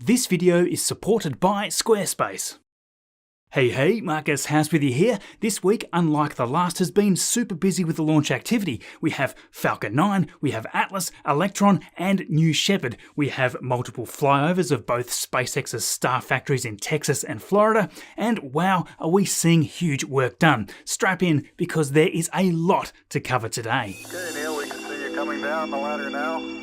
This video is supported by Squarespace. Hey, Marcus House with you here. This week, unlike the last, has been super busy with the launch activity. We have Falcon 9, we have Atlas, Electron, and New Shepard. We have multiple flyovers of both SpaceX's star factories in Texas and Florida, and wow, are we seeing huge work done. Strap in, because there is a lot to cover today. Okay, Neil, we can see you coming down the ladder now.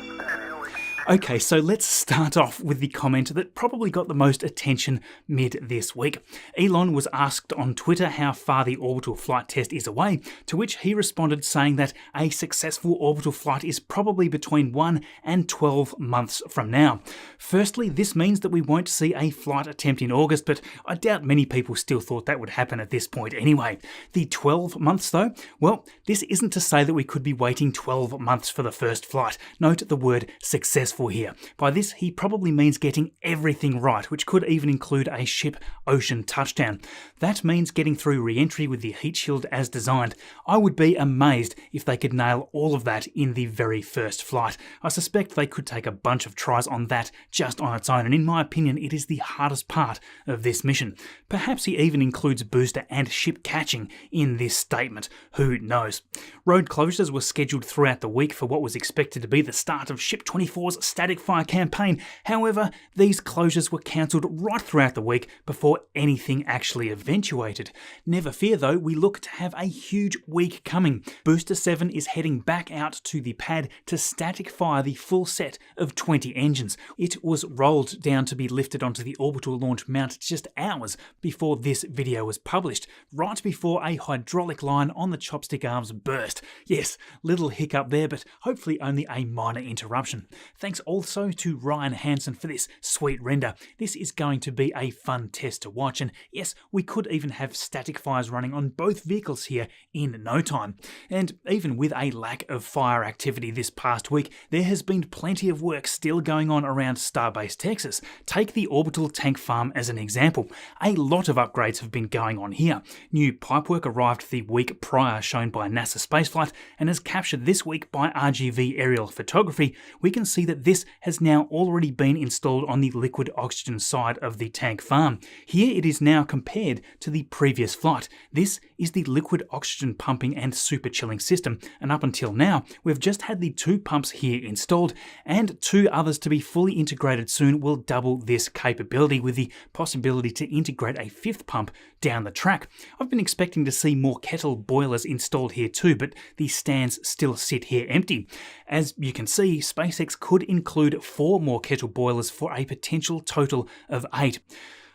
Okay, so let's start off with the comment that probably got the most attention mid this week. Elon was asked on Twitter how far the orbital flight test is away, to which he responded saying that a successful orbital flight is probably between 1 and 12 months from now. Firstly, this means that we won't see a flight attempt in August, but I doubt many people still thought that would happen at this point anyway. The 12 months though? Well, this isn't to say that we could be waiting 12 months for the first flight. Note the word successful here. By this, he probably means getting everything right, which could even include a ship ocean touchdown. That means getting through re-entry with the heat shield as designed. I would be amazed if they could nail all of that in the very first flight. I suspect they could take a bunch of tries on that just on its own, and in my opinion, it is the hardest part of this mission. Perhaps he even includes booster and ship catching in this statement. Who knows? Road closures were scheduled throughout the week for what was expected to be the start of Ship 24's static fire campaign. However, these closures were cancelled right throughout the week before anything actually eventuated. Never fear though, we look to have a huge week coming. Booster 7 is heading back out to the pad to static fire the full set of 20 engines. It was rolled down to be lifted onto the orbital launch mount just hours before this video was published, right before a hydraulic line on the chopstick arms burst. Yes, little hiccup there, but hopefully only a minor interruption. Thanks also to Ryan Hansen for this sweet render. This is going to be a fun test to watch, and yes, we could even have static fires running on both vehicles here in no time. And even with a lack of fire activity this past week, there has been plenty of work still going on around Starbase Texas. Take the orbital tank farm as an example. A lot of upgrades have been going on here. New pipework arrived the week prior, shown by NASA spaceflight, and as captured this week by RGV aerial photography, we can see that this has now already been installed on the liquid oxygen side of the tank farm. Here it is now compared to the previous flight. This is the liquid oxygen pumping and super chilling system, and up until now we've just had the 2 pumps here installed, and 2 others to be fully integrated soon will double this capability, with the possibility to integrate a 5th pump down the track. I've been expecting to see more kettle boilers installed here too, but the stands still sit here empty. As you can see, SpaceX could include 4 more kettle boilers for a potential total of 8.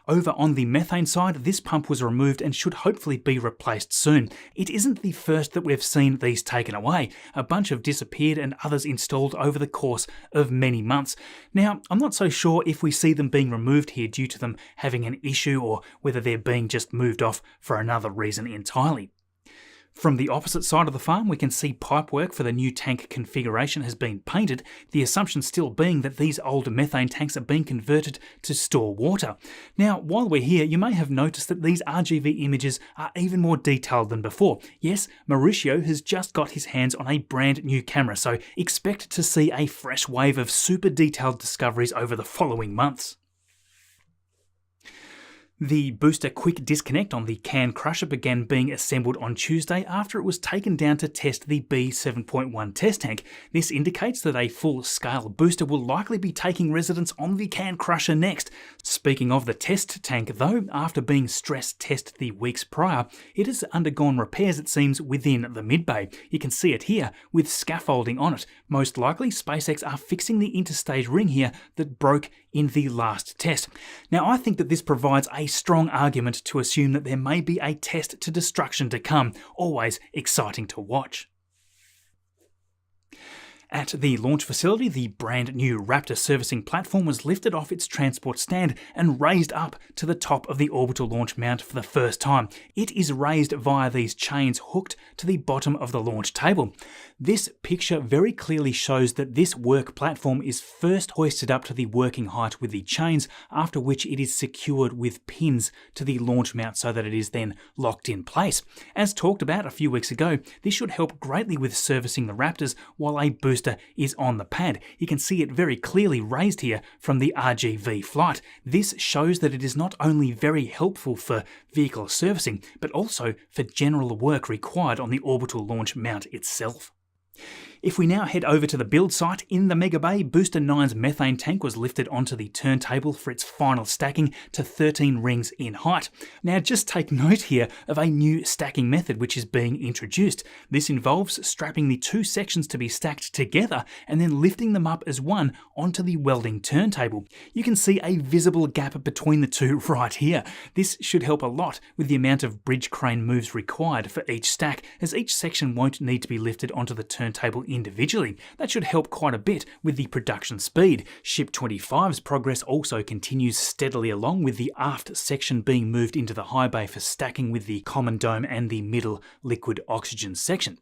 Over on the methane side, this pump was removed and should hopefully be replaced soon. It isn't the first that we've seen these taken away. A bunch have disappeared and others installed over the course of many months. Now, I'm not so sure if we see them being removed here due to them having an issue, or whether they're being just moved off for another reason entirely. From the opposite side of the farm, we can see pipework for the new tank configuration has been painted, the assumption still being that these old methane tanks are being converted to store water. Now, while we're here, you may have noticed that these RGV images are even more detailed than before. Yes, Mauricio has just got his hands on a brand new camera, so expect to see a fresh wave of super detailed discoveries over the following months. The booster quick disconnect on the Can Crusher began being assembled on Tuesday after it was taken down to test the B7.1 test tank. This indicates that a full-scale booster will likely be taking residence on the Can Crusher next. Speaking of the test tank though, after being stress tested the weeks prior, it has undergone repairs, it seems, within the mid-bay. You can see it here with scaffolding on it. Most likely SpaceX are fixing the interstage ring here that broke in the last test. Now, I think that this provides a strong argument to assume that there may be a test to destruction to come. Always exciting to watch. At the launch facility, the brand new Raptor servicing platform was lifted off its transport stand and raised up to the top of the orbital launch mount for the first time. It is raised via these chains hooked to the bottom of the launch table. This picture very clearly shows that this work platform is first hoisted up to the working height with the chains, after which it is secured with pins to the launch mount so that it is then locked in place. As talked about a few weeks ago, this should help greatly with servicing the Raptors while a booster booster is on the pad. You can see it very clearly raised here from the RGV flight. This shows that it is not only very helpful for vehicle servicing, but also for general work required on the orbital launch mount itself. If we now head over to the build site, in the Mega Bay, Booster 9's methane tank was lifted onto the turntable for its final stacking to 13 rings in height. Now just take note here of a new stacking method which is being introduced. This involves strapping the two sections to be stacked together and then lifting them up as one onto the welding turntable. You can see a visible gap between the two right here. This should help a lot with the amount of bridge crane moves required for each stack, as each section won't need to be lifted onto the turntable individually. That should help quite a bit with the production speed. Ship 25's progress also continues steadily along, with the aft section being moved into the high bay for stacking with the common dome and the middle liquid oxygen section.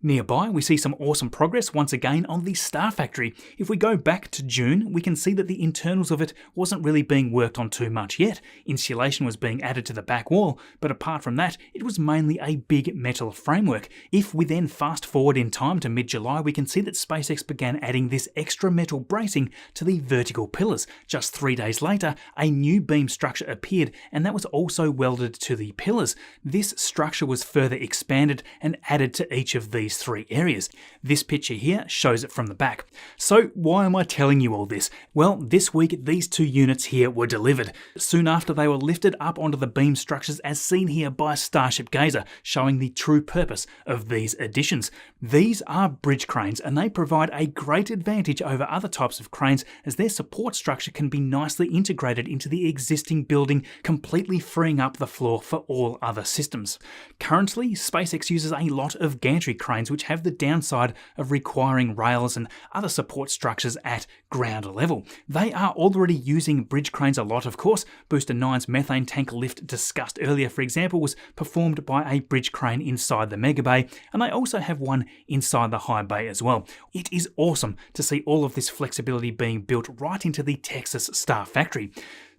Nearby, we see some awesome progress once again on the Star Factory. If we go back to June, we can see that the internals of it wasn't really being worked on too much yet. Insulation was being added to the back wall, but apart from that, it was mainly a big metal framework. If we then fast forward in time to mid-July, we can see that SpaceX began adding this extra metal bracing to the vertical pillars. Just 3 days later, a new beam structure appeared, and that was also welded to the pillars. This structure was further expanded and added to each of these three areas. This picture here shows it from the back. So why am I telling you all this? Well, this week these two units here were delivered. Soon after, they were lifted up onto the beam structures as seen here by Starship Gazer, showing the true purpose of these additions. These are bridge cranes, and they provide a great advantage over other types of cranes, as their support structure can be nicely integrated into the existing building, completely freeing up the floor for all other systems. Currently, SpaceX uses a lot of gantry cranes which have the downside of requiring rails and other support structures at ground level. They are already using bridge cranes a lot, of course. Booster 9's methane tank lift discussed earlier, for example, was performed by a bridge crane inside the Mega Bay, and they also have one inside the High Bay as well. It is awesome to see all of this flexibility being built right into the Texas Star Factory.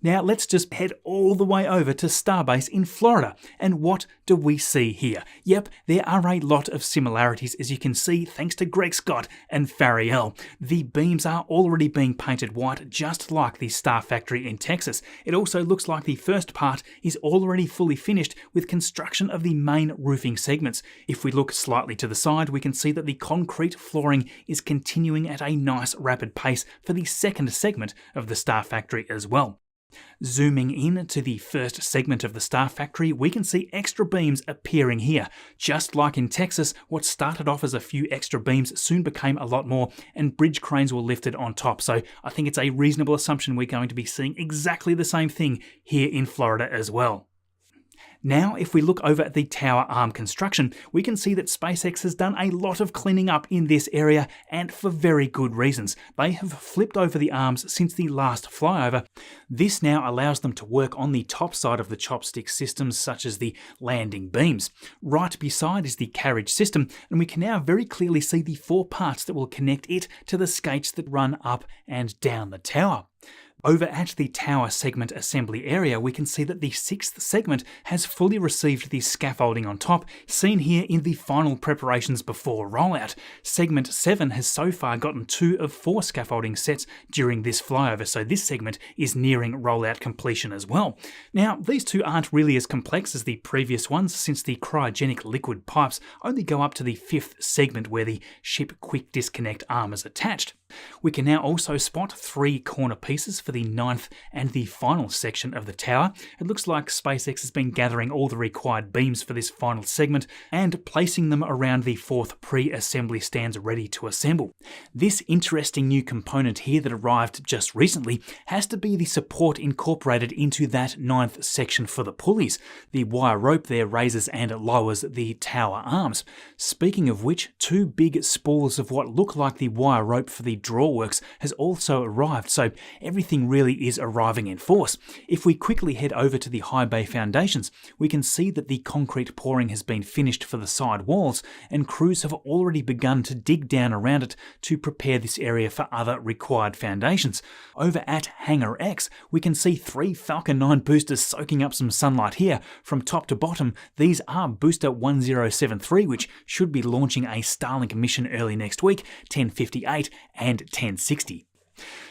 Now let's just head all the way over to Starbase in Florida. And what do we see here? Yep, there are a lot of similarities, as you can see, thanks to Greg Scott and Fariel. The beams are already being painted white, just like the Star Factory in Texas. It also looks like the first part is already fully finished, with construction of the main roofing segments. If we look slightly to the side, we can see that the concrete flooring is continuing at a nice rapid pace for the second segment of the Star Factory as well. Zooming in to the first segment of the Star Factory, we can see extra beams appearing here. Just like in Texas, what started off as a few extra beams soon became a lot more, and bridge cranes were lifted on top. So I think it's a reasonable assumption we're going to be seeing exactly the same thing here in Florida as well. Now, if we look over at the tower arm construction, we can see that SpaceX has done a lot of cleaning up in this area, and for very good reasons. They have flipped over the arms since the last flyover. This now allows them to work on the top side of the chopstick systems, such as the landing beams. Right beside is the carriage system, and we can now very clearly see the 4 parts that will connect it to the skates that run up and down the tower. Over at the tower segment assembly area, we can see that the 6th segment has fully received the scaffolding on top, seen here in the final preparations before rollout. Segment 7 has so far gotten 2 of 4 scaffolding sets during this flyover, so this segment is nearing rollout completion as well. Now, these two aren't really as complex as the previous ones, since the cryogenic liquid pipes only go up to the 5th segment where the ship quick disconnect arm is attached. We can now also spot 3 corner pieces for the 9th and the final section of the tower. It looks like SpaceX has been gathering all the required beams for this final segment and placing them around the 4th pre-assembly stands ready to assemble. This interesting new component here that arrived just recently has to be the support incorporated into that 9th section for the pulleys. The wire rope there raises and lowers the tower arms. Speaking of which, 2 big spools of what look like the wire rope for the drawworks has also arrived, so everything really is arriving in force. If we quickly head over to the high bay foundations, we can see that the concrete pouring has been finished for the side walls, and crews have already begun to dig down around it to prepare this area for other required foundations. Over at Hangar X, we can see 3 Falcon 9 boosters soaking up some sunlight here. From top to bottom, these are Booster 1073, which should be launching a Starlink mission early next week, 1058 and 1060.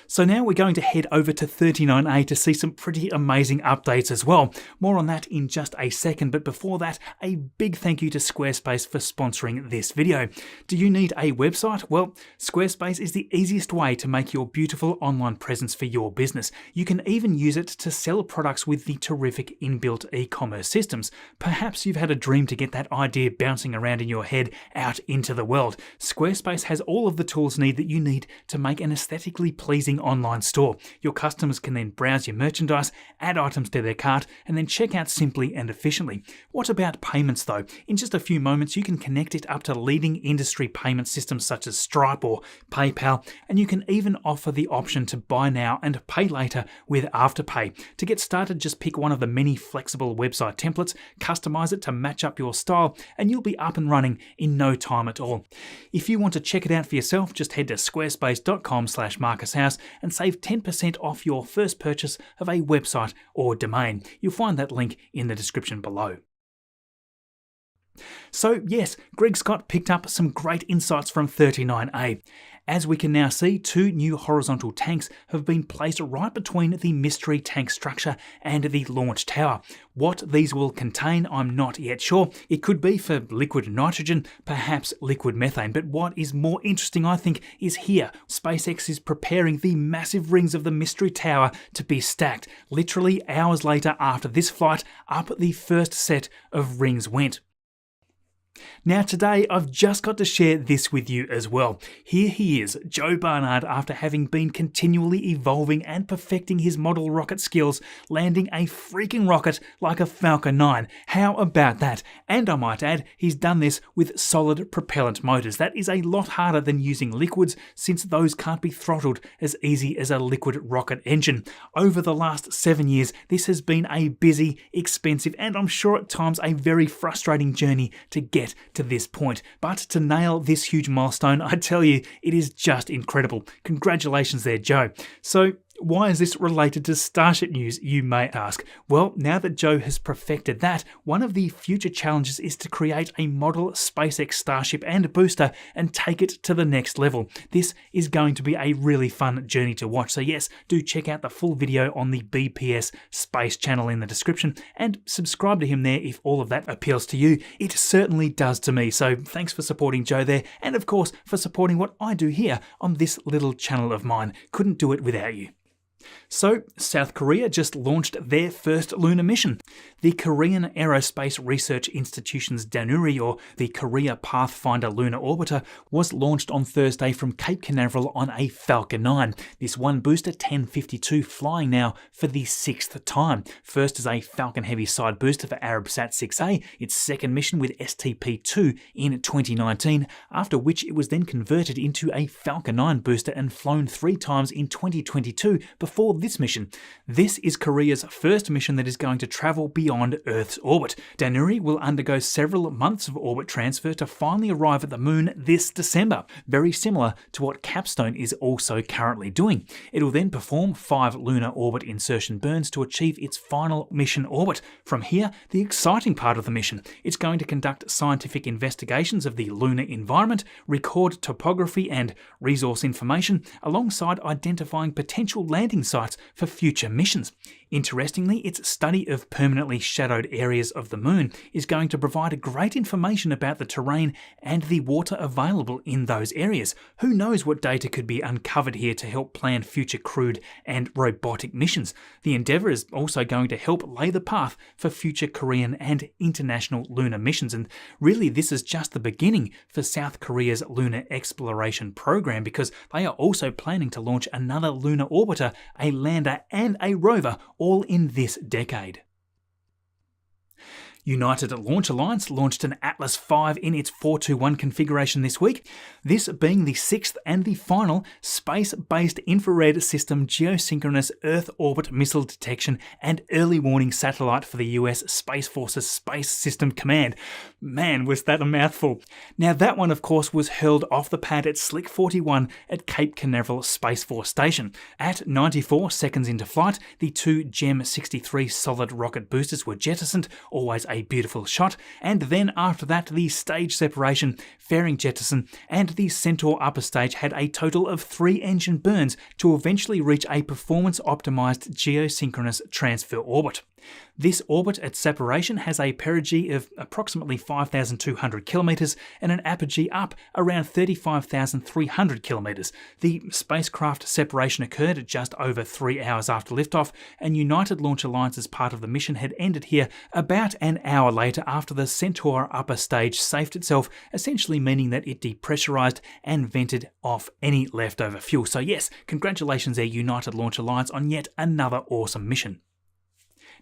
So now we're going to head over to 39A to see some pretty amazing updates as well. More on that in just a second, but before that, a big thank you to Squarespace for sponsoring this video. Do you need a website? Well, Squarespace is the easiest way to make your beautiful online presence for your business. You can even use it to sell products with the terrific inbuilt e-commerce systems. Perhaps you've had a dream to get that idea bouncing around in your head out into the world. Squarespace has all of the tools that you need to make an aesthetically pleasing online store. Your customers can then browse your merchandise, add items to their cart, and then check out simply and efficiently. What about payments though? In just a few moments, you can connect it up to leading industry payment systems such as Stripe or PayPal, and you can even offer the option to buy now and pay later with Afterpay. To get started, just pick one of the many flexible website templates, customize it to match up your style, and you'll be up and running in no time at all. If you want to check it out for yourself, just head to squarespace.com/MarcusHouse and save 10% off your first purchase of a website or domain. You'll find that link in the description below. So yes, Greg Scott picked up some great insights from 39A. As we can now see, 2 new horizontal tanks have been placed right between the mystery tank structure and the launch tower. What these will contain, I'm not yet sure. It could be for liquid nitrogen, perhaps liquid methane, but what is more interesting, I think, is here. SpaceX is preparing the massive rings of the mystery tower to be stacked. Literally hours later after this flight, up the first set of rings went. Now today, I've just got to share this with you as well. Here he is, Joe Barnard, after having been continually evolving and perfecting his model rocket skills, landing a freaking rocket like a Falcon 9. How about that? And I might add, he's done this with solid propellant motors. That is a lot harder than using liquids, since those can't be throttled as easy as a liquid rocket engine. Over the last 7 years, this has been a busy, expensive, and I'm sure at times a very frustrating journey to get to this point. But to nail this huge milestone, I tell you, it is just incredible. Congratulations there, Joe. So, why is this related to Starship news, you may ask? Well, now that Joe has perfected that, one of the future challenges is to create a model SpaceX Starship and booster and take it to the next level. This is going to be a really fun journey to watch, so yes, do check out the full video on the BPS Space channel in the description and subscribe to him there if all of that appeals to you. It certainly does to me, so thanks for supporting Joe there, and of course for supporting what I do here on this little channel of mine. Couldn't do it without you. So, South Korea just launched their first lunar mission. The Korean Aerospace Research Institution's Danuri, or the Korea Pathfinder Lunar Orbiter, was launched on Thursday from Cape Canaveral on a Falcon 9. This one booster, 1052, flying now for the 6th time. First as a Falcon Heavy side booster for Arabsat 6A, its second mission with STP-2 in 2019, after which it was then converted into a Falcon 9 booster and flown 3 times in 2022 before this mission. This is Korea's first mission that is going to travel beyond Earth's orbit. Danuri will undergo several months of orbit transfer to finally arrive at the moon this December, very similar to what Capstone is also currently doing. It will then perform 5 lunar orbit insertion burns to achieve its final mission orbit. From here, the exciting part of the mission. It's going to conduct scientific investigations of the lunar environment, record topography and resource information, alongside identifying potential landing sites for future missions. Interestingly, its study of permanently shadowed areas of the moon is going to provide great information about the terrain and the water available in those areas. Who knows what data could be uncovered here to help plan future crewed and robotic missions. The endeavour is also going to help lay the path for future Korean and international lunar missions, and really this is just the beginning for South Korea's lunar exploration program, because they are also planning to launch another lunar orbiter, a lander and a rover, all in this decade. United Launch Alliance launched an Atlas V in its 421 configuration this week, this being the sixth and the final space-based infrared system geosynchronous Earth orbit missile detection and early warning satellite for the US Space Force's Space System Command. Man, was that a mouthful. Now that one of course was hurled off the pad at Slick 41 at Cape Canaveral Space Force Station. At 94 seconds into flight, the two GEM 63 solid rocket boosters were jettisoned, always a beautiful shot, and then after that the stage separation, fairing jettison, and the Centaur upper stage had a total of 3 engine burns to eventually reach a performance optimized geosynchronous transfer orbit. This orbit at separation has a perigee of approximately 5,200 kilometres and an apogee up around 35,300 kilometres. The spacecraft separation occurred at just over 3 hours after liftoff, and United Launch Alliance as part of the mission had ended here about an hour later after the Centaur upper stage safed itself, essentially meaning that it depressurised and vented off any leftover fuel. So yes, congratulations there United Launch Alliance on yet another awesome mission.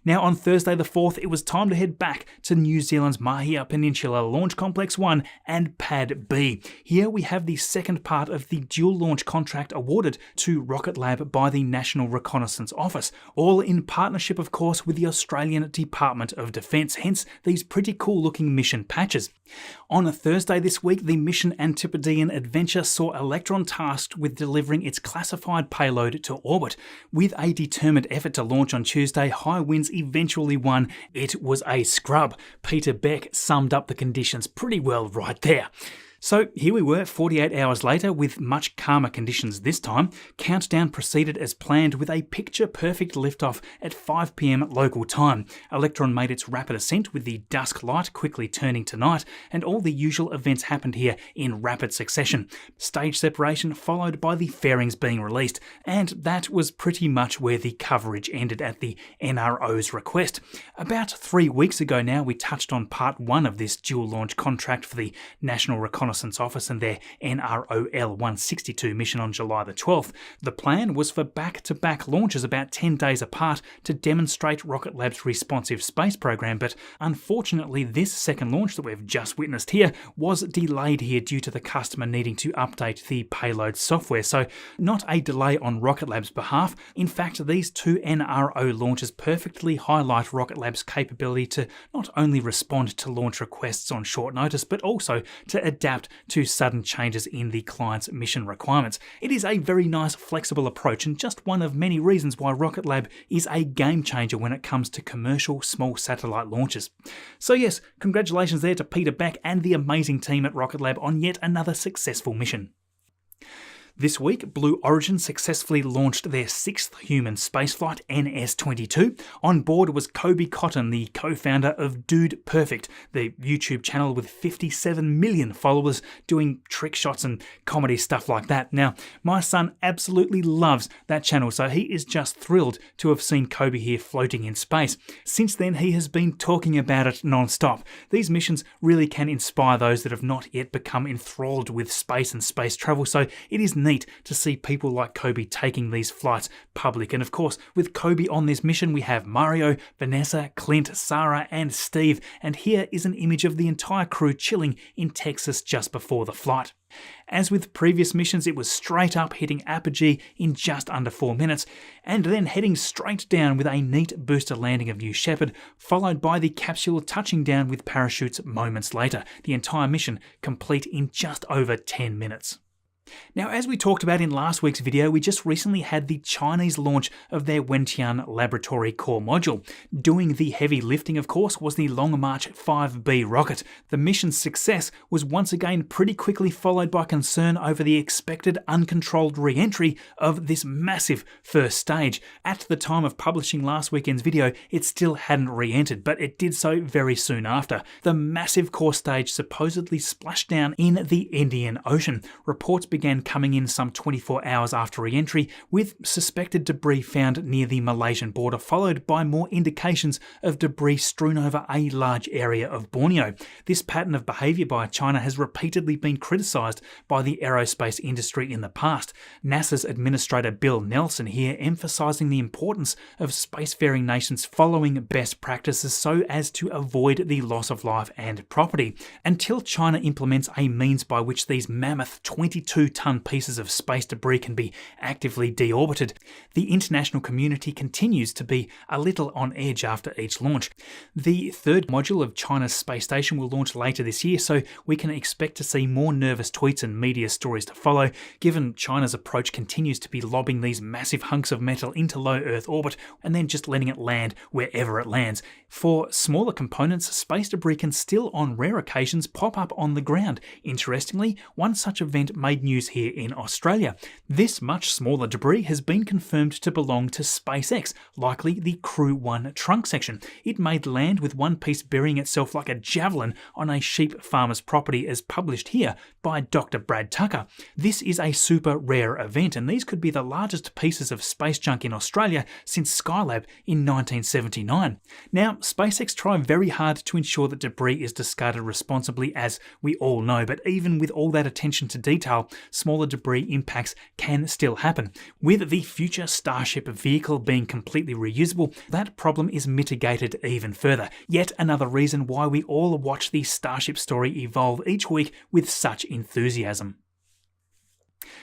Now on Thursday the 4th, it was time to head back to New Zealand's Mahia Peninsula Launch Complex 1 and Pad B. Here we have the second part of the dual launch contract awarded to Rocket Lab by the National Reconnaissance Office, all in partnership of course with the Australian Department of Defence, hence these pretty cool looking mission patches. On a Thursday this week, the mission Antipodean adventure saw Electron tasked with delivering its classified payload to orbit. With a determined effort to launch on Tuesday, high winds eventually won. It was a scrub. Peter Beck summed up the conditions pretty well right there. So here we were 48 hours later with much calmer conditions this time. Countdown proceeded as planned with a picture-perfect liftoff at 5 PM local time. Electron made its rapid ascent with the dusk light quickly turning to night, and all the usual events happened here in rapid succession. Stage separation followed by the fairings being released, and that was pretty much where the coverage ended at the NRO's request. About 3 weeks ago now, we touched on part 1 of this dual launch contract for the National Reconnaissance Office and their NROL 162 mission on July the 12th. The plan was for back-to-back launches about 10 days apart to demonstrate Rocket Lab's responsive space program, but unfortunately this second launch that we've just witnessed here was delayed here due to the customer needing to update the payload software, so not a delay on Rocket Lab's behalf. In fact, these two NRO launches perfectly highlight Rocket Lab's capability to not only respond to launch requests on short notice, but also to adapt to sudden changes in the client's mission requirements. It is a very nice flexible approach and just one of many reasons why Rocket Lab is a game changer when it comes to commercial small satellite launches. So yes, congratulations there to Peter Beck and the amazing team at Rocket Lab on yet another successful mission. This week, Blue Origin successfully launched their 6th human spaceflight, NS-22. On board was Kobe Cotton, the co-founder of Dude Perfect, the YouTube channel with 57 million followers doing trick shots and comedy stuff like that. Now, my son absolutely loves that channel, so he is just thrilled to have seen Kobe here floating in space. Since then, he has been talking about it non-stop. These missions really can inspire those that have not yet become enthralled with space and space travel, so it is neat to see people like Kobe taking these flights public. And of course, with Kobe on this mission, we have Mario, Vanessa, Clint, Sarah, and Steve. And here is an image of the entire crew chilling in Texas just before the flight. As with previous missions, it was straight up hitting apogee in just under 4 minutes, and then heading straight down with a neat booster landing of New Shepard, followed by the capsule touching down with parachutes moments later. The entire mission complete in just over 10 minutes. Now, as we talked about in last week's video, we just recently had the Chinese launch of their Wentian laboratory core module. Doing the heavy lifting, of course, was the Long March 5B rocket. The mission's success was once again pretty quickly followed by concern over the expected uncontrolled re-entry of this massive first stage. At the time of publishing last weekend's video, it still hadn't re-entered, but it did so very soon after. The massive core stage supposedly splashed down in the Indian Ocean. Reports began began coming in some 24 hours after re-entry, with suspected debris found near the Malaysian border, followed by more indications of debris strewn over a large area of Borneo. This pattern of behaviour by China has repeatedly been criticised by the aerospace industry in the past. NASA's Administrator Bill Nelson here emphasising the importance of spacefaring nations following best practices so as to avoid the loss of life and property. Until China implements a means by which these mammoth 22-ton pieces of space debris can be actively deorbited, the international community continues to be a little on edge after each launch. The third module of China's space station will launch later this year, so we can expect to see more nervous tweets and media stories to follow, given China's approach continues to be lobbing these massive hunks of metal into low Earth orbit and then just letting it land wherever it lands. For smaller components, space debris can still on rare occasions pop up on the ground. Interestingly, one such event made news here in Australia. This much smaller debris has been confirmed to belong to SpaceX, likely the Crew 1 trunk section. It made land with one piece burying itself like a javelin on a sheep farmer's property, as published here by Dr. Brad Tucker. This is a super rare event, and these could be the largest pieces of space junk in Australia since Skylab in 1979. Now, SpaceX try very hard to ensure that debris is discarded responsibly, as we all know, but even with all that attention to detail, smaller debris impacts can still happen. With the future Starship vehicle being completely reusable, that problem is mitigated even further. Yet another reason why we all watch the Starship story evolve each week with such enthusiasm.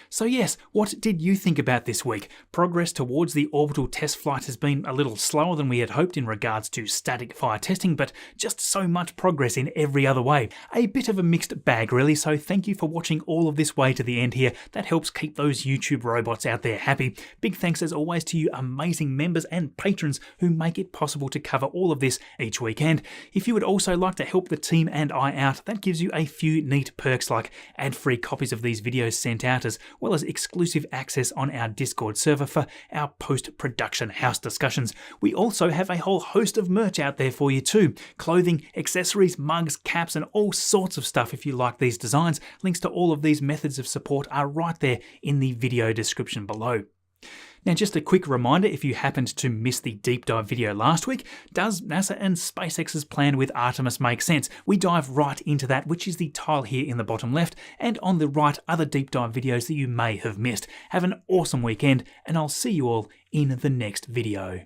So yes, what did you think about this week? Progress towards the orbital test flight has been a little slower than we had hoped in regards to static fire testing, but just so much progress in every other way. A bit of a mixed bag really, so thank you for watching all of this way to the end here. That helps keep those YouTube robots out there happy. Big thanks as always to you amazing members and patrons who make it possible to cover all of this each weekend. If you would also like to help the team and I out, that gives you a few neat perks like ad-free copies of these videos sent out, as well as exclusive access on our Discord server for our post-production house discussions. We also have a whole host of merch out there for you too. Clothing, accessories, mugs, caps, and all sorts of stuff if you like these designs. Links to all of these methods of support are right there in the video description below. Now, just a quick reminder, if you happened to miss the deep dive video last week, does NASA and SpaceX's plan with Artemis make sense? We dive right into that, which is the tile here in the bottom left, and on the right, other deep dive videos that you may have missed. Have an awesome weekend, and I'll see you all in the next video.